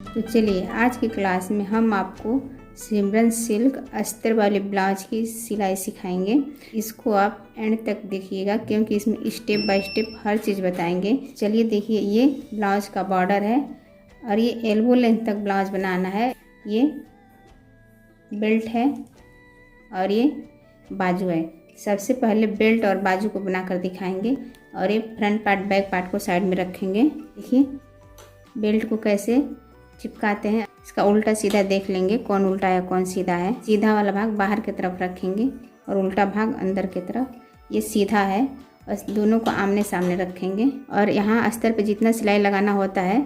तो चलिए आज की क्लास में हम आपको सिमरन सिल्क अस्तर वाले ब्लाउज की सिलाई सिखाएंगे। इसको आप एंड तक देखिएगा क्योंकि इसमें स्टेप बाय स्टेप हर चीज़ बताएंगे। चलिए देखिए, ये ब्लाउज का बॉर्डर है और ये एल्बो लेंथ तक ब्लाउज बनाना है। ये बेल्ट है और ये बाजू है। सबसे पहले बेल्ट और बाजू को बनाकर दिखाएंगे और ये फ्रंट पार्ट बैक पार्ट को साइड में रखेंगे। देखिए बेल्ट को कैसे चिपकाते हैं, इसका उल्टा सीधा देख लेंगे कौन उल्टा है कौन सीधा है। सीधा वाला भाग बाहर की तरफ रखेंगे और उल्टा भाग अंदर की तरफ। ये सीधा है और दोनों को आमने सामने रखेंगे और यहाँ अस्तर पे जितना सिलाई लगाना होता है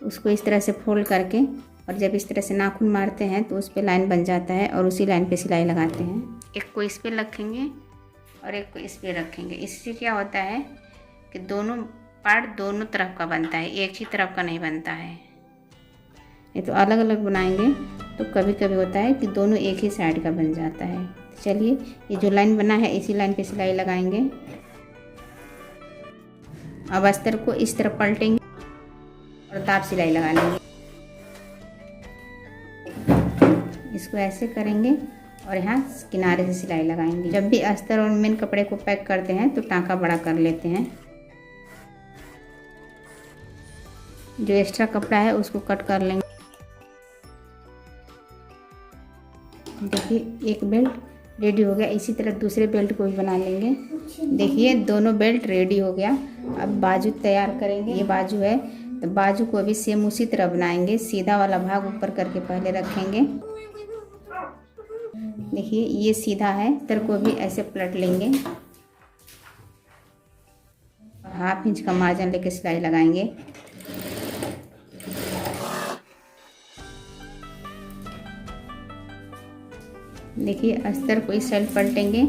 उसको इस तरह से फोल्ड करके, और जब इस तरह से नाखून मारते हैं तो उस पर लाइन बन जाता है और उसी लाइन पे सिलाई लगाते हैं। एक को इस पे रखेंगे और एक को इस पे रखेंगे। इससे क्या होता है कि दोनों पार्ट दोनों तरफ का बनता है, एक ही तरफ का नहीं बनता है। ये तो अलग अलग बनाएंगे तो कभी कभी होता है कि दोनों एक ही साइड का बन जाता है। चलिए ये जो लाइन बना है इसी लाइन पे सिलाई लगाएंगे। अब अस्तर को इस तरफ पलटेंगे और दाब सिलाई लगा लेंगे। इसको ऐसे करेंगे और यहाँ किनारे से सिलाई लगाएंगे। जब भी अस्तर और मेन कपड़े को पैक करते हैं तो टाँका बड़ा कर लेते हैं। जो एक्स्ट्रा कपड़ा है उसको कट कर लेंगे। देखिए एक बेल्ट रेडी हो गया। इसी तरह दूसरे बेल्ट को भी बना लेंगे। देखिए दोनों बेल्ट रेडी हो गया। अब बाजू तैयार करेंगे। ये बाजू है तो बाजू को भी सेम उसी तरह बनाएंगे। सीधा वाला भाग ऊपर करके पहले रखेंगे। देखिए ये सीधा है, अस्तर को भी ऐसे पलट लेंगे और हाफ इंच का मार्जिन लेके सिलाई लगाएंगे। देखिए अस्तर को इस साइड पलटेंगे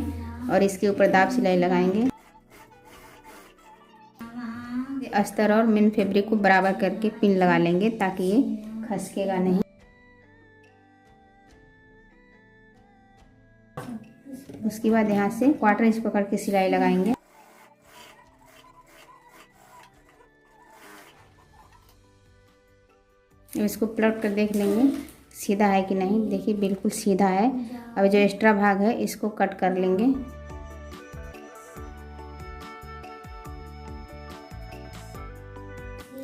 और इसके ऊपर दाब सिलाई लगाएंगे। अस्तर और मेन फैब्रिक को बराबर करके पिन लगा लेंगे ताकि ये खसकेगा नहीं। उसके बाद यहाँ से क्वार्टर इंच पकड़ के सिलाई लगाएंगे। इसको पलट कर देख लेंगे सीधा है कि नहीं। देखिए बिल्कुल सीधा है। अब जो एक्स्ट्रा भाग है इसको कट कर लेंगे।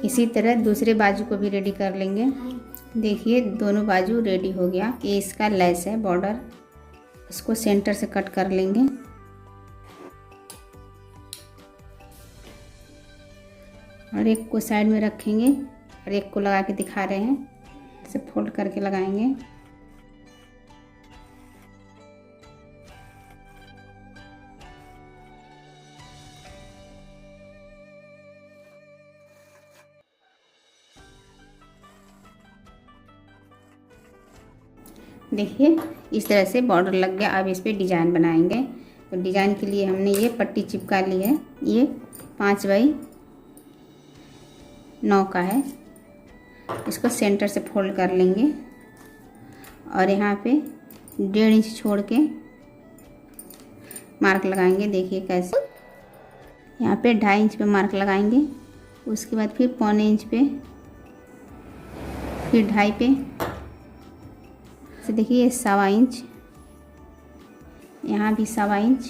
इसी तरह दूसरे बाजू को भी रेडी कर लेंगे। देखिए दोनों बाजू रेडी हो गया। ये इसका लेस है बॉर्डर, इसको सेंटर से कट कर लेंगे और एक को साइड में रखेंगे और एक को लगा के दिखा रहे हैं, इसे फोल्ड करके लगाएंगे। देखिए इस तरह से बॉर्डर लग गया। अब इस पे डिज़ाइन बनाएंगे। तो डिज़ाइन के लिए हमने ये पट्टी चिपका ली है। ये 5 बाई 9 का है। इसको सेंटर से फोल्ड कर लेंगे और यहाँ पे 1.5 इंच छोड़ के मार्क लगाएंगे। देखिए कैसे, यहाँ पे 2.5 इंच पे मार्क लगाएंगे। उसके बाद फिर 1.25 इंच पे, फिर 2.5 पे। देखिए 1.25 इंच, यहाँ भी 1.25 इंच।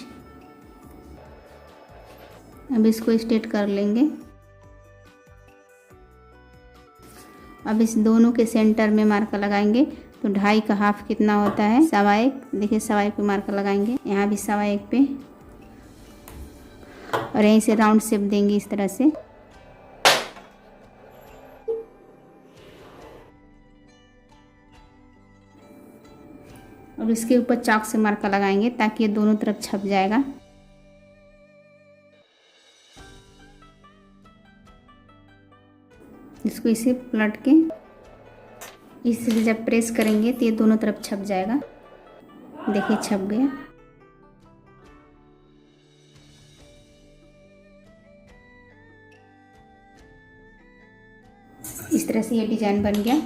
अब इसको स्ट्रेट कर लेंगे। अब इस दोनों के सेंटर में मार्कर लगाएंगे। तो 2.5 का हाफ कितना होता है, 1.25। देखिए 1.25 पे मार्कर लगाएंगे। यहाँ भी 1.25 पे और यहीं से राउंड शेप देंगे इस तरह से। और इसके ऊपर चाक से मार्कर लगाएंगे ताकि ये दोनों तरफ छप जाएगा। इसको इसे पलट के इससे जब प्रेस करेंगे तो ये दोनों तरफ छप जाएगा। देखिए छप गया। इस तरह से ये डिजाइन बन गया।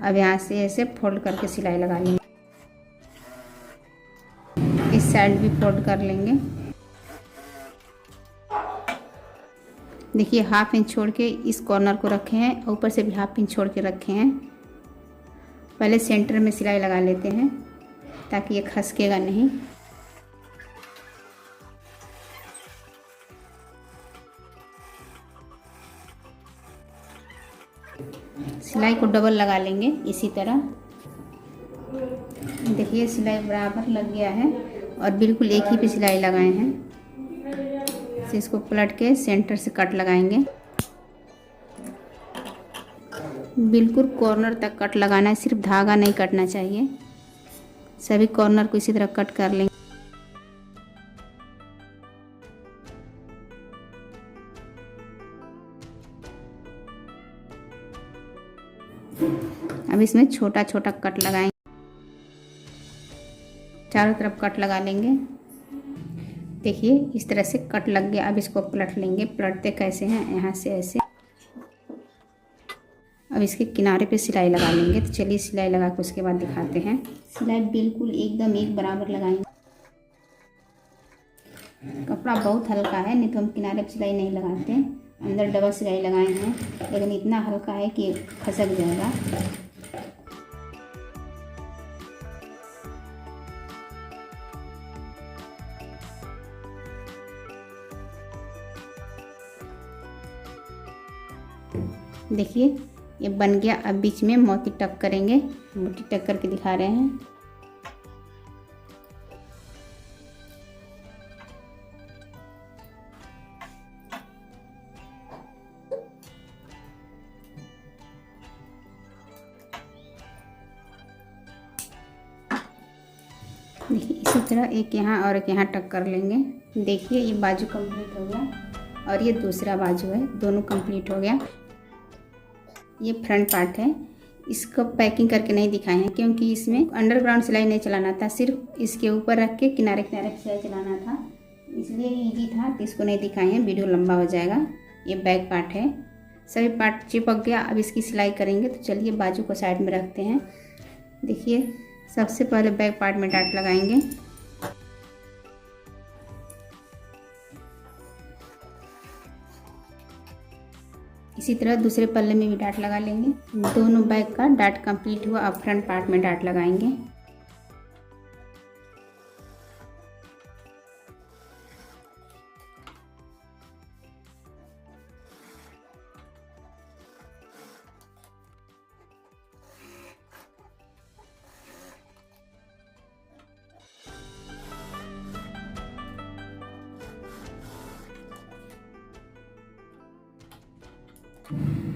अब यहाँ से ऐसे फोल्ड करके सिलाई लगा लेंगे। इस साइड भी फोल्ड कर लेंगे। देखिए 1/2 इंच छोड़ के इस कॉर्नर को रखे हैं, ऊपर से भी 1/2 इंच छोड़ के रखे हैं। पहले सेंटर में सिलाई लगा लेते हैं ताकि ये खसकेगा नहीं। सिलाई को डबल लगा लेंगे इसी तरह। देखिए सिलाई बराबर लग गया है और बिल्कुल एक ही पे सिलाई लगाए हैं। तो इसको पलट के सेंटर से कट लगाएंगे। बिल्कुल कॉर्नर तक कट लगाना है, सिर्फ धागा नहीं कटना चाहिए। सभी कॉर्नर को इसी तरह कट कर लेंगे। अब इसमें छोटा छोटा कट लगाएंगे, चारों तरफ कट लगा लेंगे। देखिए इस तरह से कट लग गया। अब इसको पलट लेंगे। पलटते कैसे हैं, यहाँ से ऐसे। अब इसके किनारे पे सिलाई लगा लेंगे। तो चलिए सिलाई लगा के उसके बाद दिखाते हैं। सिलाई बिल्कुल एकदम एक बराबर लगाएंगे। कपड़ा बहुत हल्का है, नहीं तो हम किनारे पे सिलाई नहीं लगाते, अंदर डबल सिलाई लगाए हैं, लेकिन इतना हल्का है कि खसक जाएगा। देखिए ये बन गया। अब बीच में मोती टक करेंगे। मोती टक करके दिखा रहे हैं। देखिए इसी तरह एक यहाँ और एक यहाँ टक कर लेंगे। देखिए ये बाजू कंप्लीट हो गया और ये दूसरा बाजू है, दोनों कंप्लीट हो गया। ये फ्रंट पार्ट है। इसको पैकिंग करके नहीं दिखाए हैं क्योंकि इसमें अंडरग्राउंड सिलाई नहीं चलाना था, सिर्फ इसके ऊपर रख के किनारे किनारे सिलाई चलाना था, इसलिए इजी था। तो इसको नहीं दिखाए हैं, वीडियो लंबा हो जाएगा। ये बैक पार्ट है। सभी पार्ट चिपक गया। अब इसकी सिलाई करेंगे। तो चलिए बाजू को साइड में रखते हैं। देखिए सबसे पहले बैक पार्ट में डाट लगाएंगे। इसी तरह दूसरे पल्ले में भी डाट लगा लेंगे। दोनों बैक का डाट कंप्लीट हुआ। अब फ्रंट पार्ट में डाट लगाएंगे।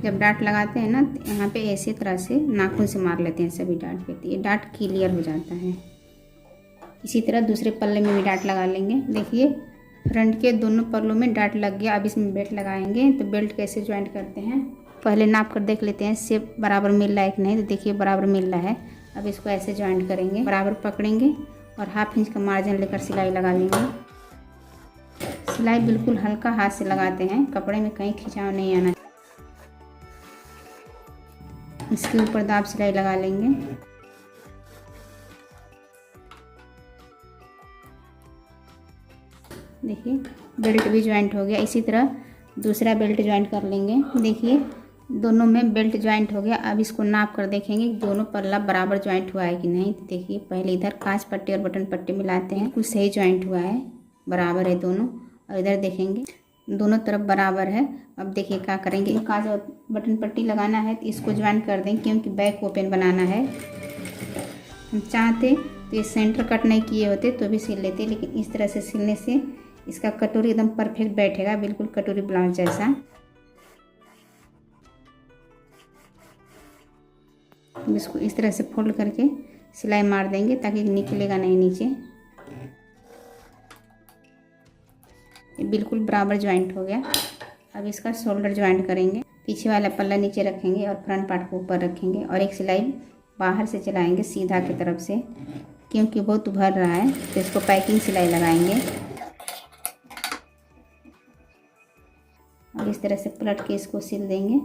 जब डाट लगाते हैं ना, तो यहाँ पे ऐसे तरह से नाखून से मार लेते हैं सभी डाट पे, तो ये डाट क्लियर हो जाता है। इसी तरह दूसरे पल्ले में भी डाट लगा लेंगे। देखिए फ्रंट के दोनों पल्लों में डाट लग गया। अब इसमें बेल्ट लगाएंगे। तो बेल्ट कैसे ज्वाइंट करते हैं, पहले नाप कर देख लेते हैं शेप बराबर मिल रहा है कि नहीं। तो देखिए बराबर मिल रहा है। अब इसको ऐसे ज्वाइंट करेंगे, बराबर पकड़ेंगे और ½ इंच का मार्जिन लेकर सिलाई लगा लेंगे। सिलाई बिल्कुल हल्का हाथ से लगाते हैं, कपड़े में कहीं खिंचाव नहीं आना। इसके ऊपर दाब सिलाई लगा लेंगे। देखिए बेल्ट भी ज्वाइंट हो गया। इसी तरह दूसरा बेल्ट ज्वाइंट कर लेंगे। देखिए दोनों में बेल्ट ज्वाइंट हो गया। अब इसको नाप कर देखेंगे कि दोनों पल्ला बराबर ज्वाइंट हुआ है कि नहीं। तो देखिए पहले इधर कांच पट्टी और बटन पट्टी मिलाते हैं, कुछ सही ज्वाइंट हुआ है, बराबर है दोनों। और इधर देखेंगे दोनों तरफ बराबर है। अब देखिए क्या करेंगे, कांच और बटन पट्टी लगाना है तो इसको ज्वाइंट कर देंगे क्योंकि बैक ओपन बनाना है। हम चाहते तो ये सेंटर कट नहीं किए होते तो भी सिल लेते, लेकिन इस तरह से सिलने से इसका कटोरी एकदम परफेक्ट बैठेगा, बिल्कुल कटोरी ब्लाउज जैसा। इसको इस तरह से फोल्ड करके सिलाई मार देंगे ताकि निकलेगा नहीं नीचे। ये बिल्कुल बराबर ज्वाइंट हो गया। अब इसका शोल्डर ज्वाइंट करेंगे। पीछे वाला पल्ला नीचे रखेंगे और फ्रंट पार्ट को ऊपर रखेंगे और एक सिलाई बाहर से चलाएंगे सीधा की तरफ से, क्योंकि बहुत उभर रहा है तो इसको पैकिंग सिलाई लगाएंगे। और इस तरह से पलट के इसको सिल देंगे।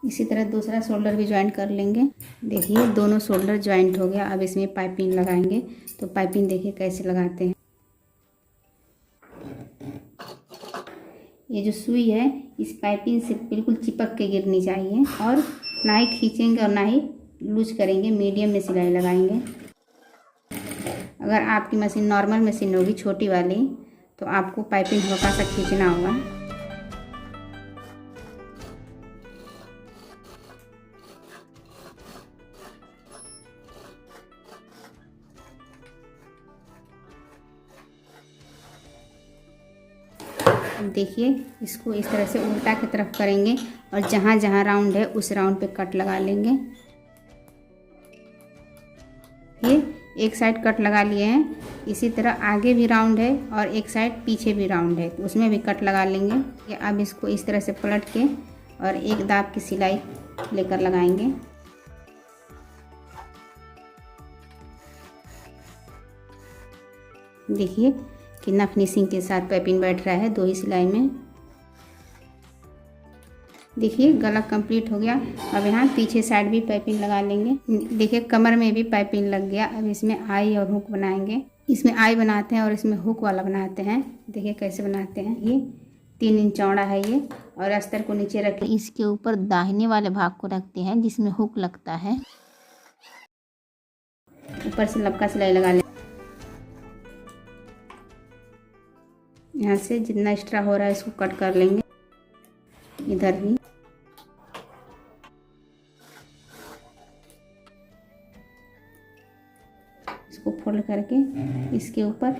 इसी तरह दूसरा शोल्डर भी ज्वाइंट कर लेंगे। देखिए दोनों शोल्डर ज्वाइंट हो गया। अब इसमें पाइपिंग लगाएंगे। तो पाइपिंग देखिए कैसे लगाते हैं। ये जो सुई है इस पाइपिंग से बिल्कुल चिपक के गिरनी चाहिए, और ना ही खींचेंगे और ना ही लूज करेंगे, मीडियम में सिलाई लगाएंगे। अगर आपकी मशीन नॉर्मल मशीन होगी छोटी वाली तो आपको पाइपिंग हल्का सा खींचना होगा। देखिए इसको इस तरह से उल्टा की तरफ करेंगे और जहाँ जहाँ राउंड है उस राउंड पे कट लगा लेंगे। ये एक साइड कट लगा लिए हैं, इसी तरह आगे भी राउंड है और एक साइड पीछे भी राउंड है तो उसमें भी कट लगा लेंगे। अब इसको इस तरह से पलट के और एक दाब की सिलाई लेकर लगाएंगे। देखिए कितना फिनिशिंग के साथ पाइपिंग बैठ रहा है 2 ही सिलाई में। देखिए गला कंप्लीट हो गया। अब यहाँ पीछे साइड भी पाइपिंग लगा लेंगे। देखिए कमर में भी पाइपिंग लग गया। अब इसमें आई और हुक बनाएंगे। इसमें आई बनाते हैं और इसमें हुक वाला बनाते हैं। देखिए कैसे बनाते हैं। ये 3 इंच चौड़ा है ये, और अस्तर को नीचे रख इसके ऊपर दाहिने वाले भाग को रखते हैं जिसमें हुक लगता है। ऊपर से लपका सिलाई लगा लें। यहाँ से जितना एक्स्ट्रा हो रहा है इसको कट कर लेंगे। इधर भी इसको फोल्ड करके इसके ऊपर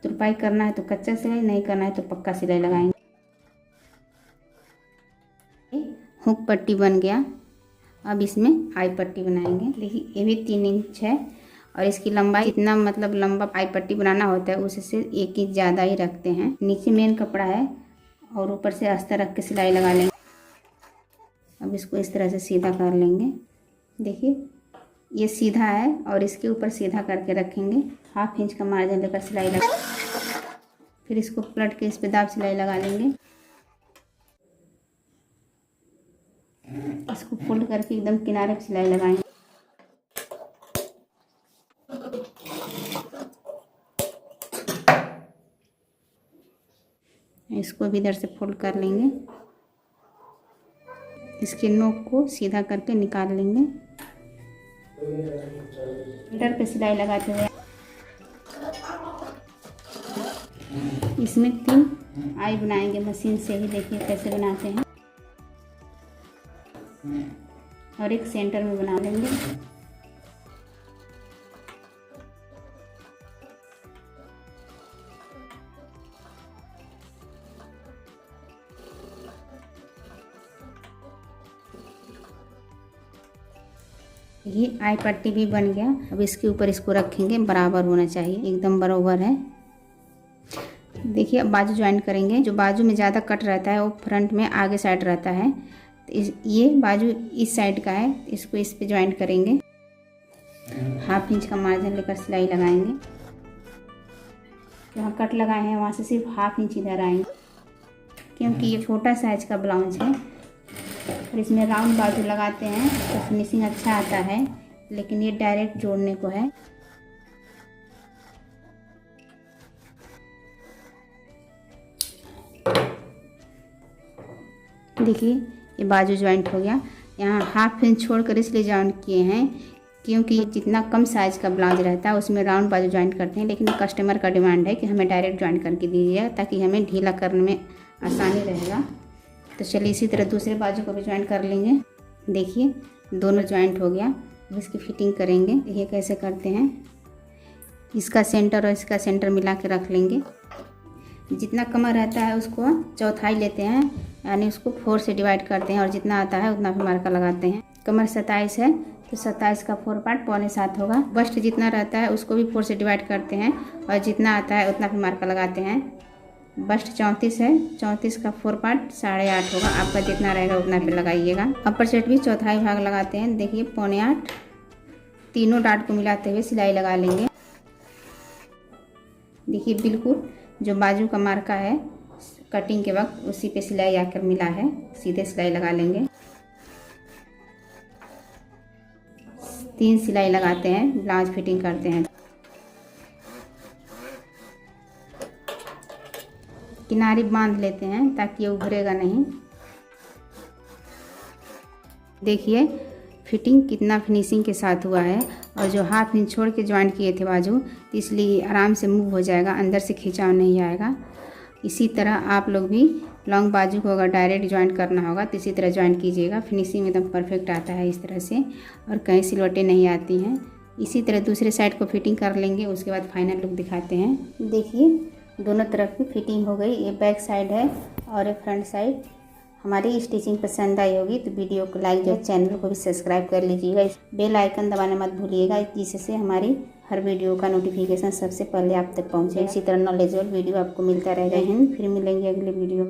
तुरपाई करना है तो कच्चा सिलाई, नहीं करना है तो पक्का सिलाई लगाएंगे। हुक पट्टी बन गया। अब इसमें आई पट्टी बनाएंगे। देखिए ये भी 3 इंच है और इसकी लंबाई इतना, मतलब लंबा आई पट्टी बनाना होता है उससे 1 इंच ज़्यादा ही रखते हैं। नीचे मेन कपड़ा है और ऊपर से अस्तर रख के सिलाई लगा लेंगे। अब इसको इस तरह से सीधा कर लेंगे। देखिए ये सीधा है और इसके ऊपर सीधा करके रखेंगे। 1/2 इंच का मार्जिन लेकर सिलाई लगा, फिर इसको पलट के इस पे दाब सिलाई लगा लेंगे। इसको फोल्ड करके एकदम किनारे पे सिलाई लगाएंगे। इसको भी इधर से फोल्ड कर लेंगे। इसके नोक को सीधा करके निकाल लेंगे। इधर पे सिलाई लगाते हुए इसमें 3 आई बनाएंगे मशीन से ही। देखिए कैसे बनाते हैं, और एक सेंटर में बना लेंगे। ये आई पट्टी भी बन गया। अब इसके ऊपर इसको रखेंगे, बराबर होना चाहिए, एकदम बराबर है। देखिए अब बाजू ज्वाइन करेंगे। जो बाजू में ज़्यादा कट रहता है वो फ्रंट में आगे साइड रहता है, तो ये बाजू इस साइड का है, इसको इस पे ज्वाइन करेंगे। 1/2 इंच का मार्जिन लेकर सिलाई लगाएंगे। जहाँ कट लगाए हैं वहाँ से सिर्फ 1/2 इंच इधर आएंगे, क्योंकि ये छोटा साइज का ब्लाउज है और इसमें राउंड बाजू लगाते हैं तो फिनिशिंग अच्छा आता है, लेकिन ये डायरेक्ट जोड़ने को है। देखिए ये बाजू ज्वाइंट हो गया। यहाँ 1/2 इंच छोड़कर इसलिए ज्वाइंट किए हैं क्योंकि जितना कम साइज़ का ब्लाउज रहता है उसमें राउंड बाजू ज्वाइंट करते हैं, लेकिन कस्टमर का डिमांड है कि हमें डायरेक्ट ज्वाइंट करके दीजिए ताकि हमें ढीला करने में आसानी रहेगा। तो चलिए इसी तरह दूसरे बाजू को भी ज्वाइंट कर लेंगे। देखिए दोनों ज्वाइंट हो गया। अब इसकी फिटिंग करेंगे। देखिए कैसे करते हैं। इसका सेंटर और इसका सेंटर मिला के रख लेंगे। जितना कमर रहता है उसको चौथाई लेते हैं, यानी उसको 4 से डिवाइड करते हैं और जितना आता है उतना भी मार्का लगाते हैं। कमर 27 है तो 27 का 4 पार्ट 6.25 होगा। बस्ट जितना रहता है उसको भी 4 से डिवाइड करते हैं और जितना आता है उतना भी मार्का लगाते हैं। बस्ट 34 है, 34 का 4 पार्ट 8.5 होगा। आपका जितना रहेगा उतना पे लगाइएगा। अपर सेट भी चौथाई भाग लगाते हैं। देखिए 7.25, तीनों डाट को मिलाते हुए सिलाई लगा लेंगे। देखिए बिल्कुल जो बाजू का मार्का है कटिंग के वक्त उसी पे सिलाई आकर मिला है, सीधे सिलाई लगा लेंगे। 3 सिलाई लगाते हैं, ब्लाउज फिटिंग करते हैं। किनारे बांध लेते हैं ताकि ये उभरेगा नहीं। देखिए फिटिंग कितना फिनिशिंग के साथ हुआ है। और जो हाफ इंच छोड़ के ज्वाइंट किए थे बाजू, तो इसलिए आराम से मूव हो जाएगा, अंदर से खिंचाव नहीं आएगा। इसी तरह आप लोग भी लॉन्ग बाजू को अगर डायरेक्ट ज्वाइंट करना होगा तो इसी तरह ज्वाइंट कीजिएगा। फिनिशिंग एकदम परफेक्ट आता है इस तरह से, और कहीं सिलवटें नहीं आती हैं। इसी तरह दूसरे साइड को फिटिंग कर लेंगे, उसके बाद फाइनल लुक दिखाते हैं। देखिए दोनों तरफ की फिटिंग हो गई। ये बैक साइड है और ये फ्रंट साइड। हमारी स्टिचिंग पसंद आई होगी तो वीडियो को लाइक और चैनल को भी सब्सक्राइब कर लीजिएगा। बेल आइकन दबाना मत भूलिएगा, जिससे हमारी हर वीडियो का नोटिफिकेशन सबसे पहले आप तक पहुंचे। इसी तरह नॉलेजेबल वीडियो आपको मिलता रहेगा। फिर मिलेंगे अगले वीडियो।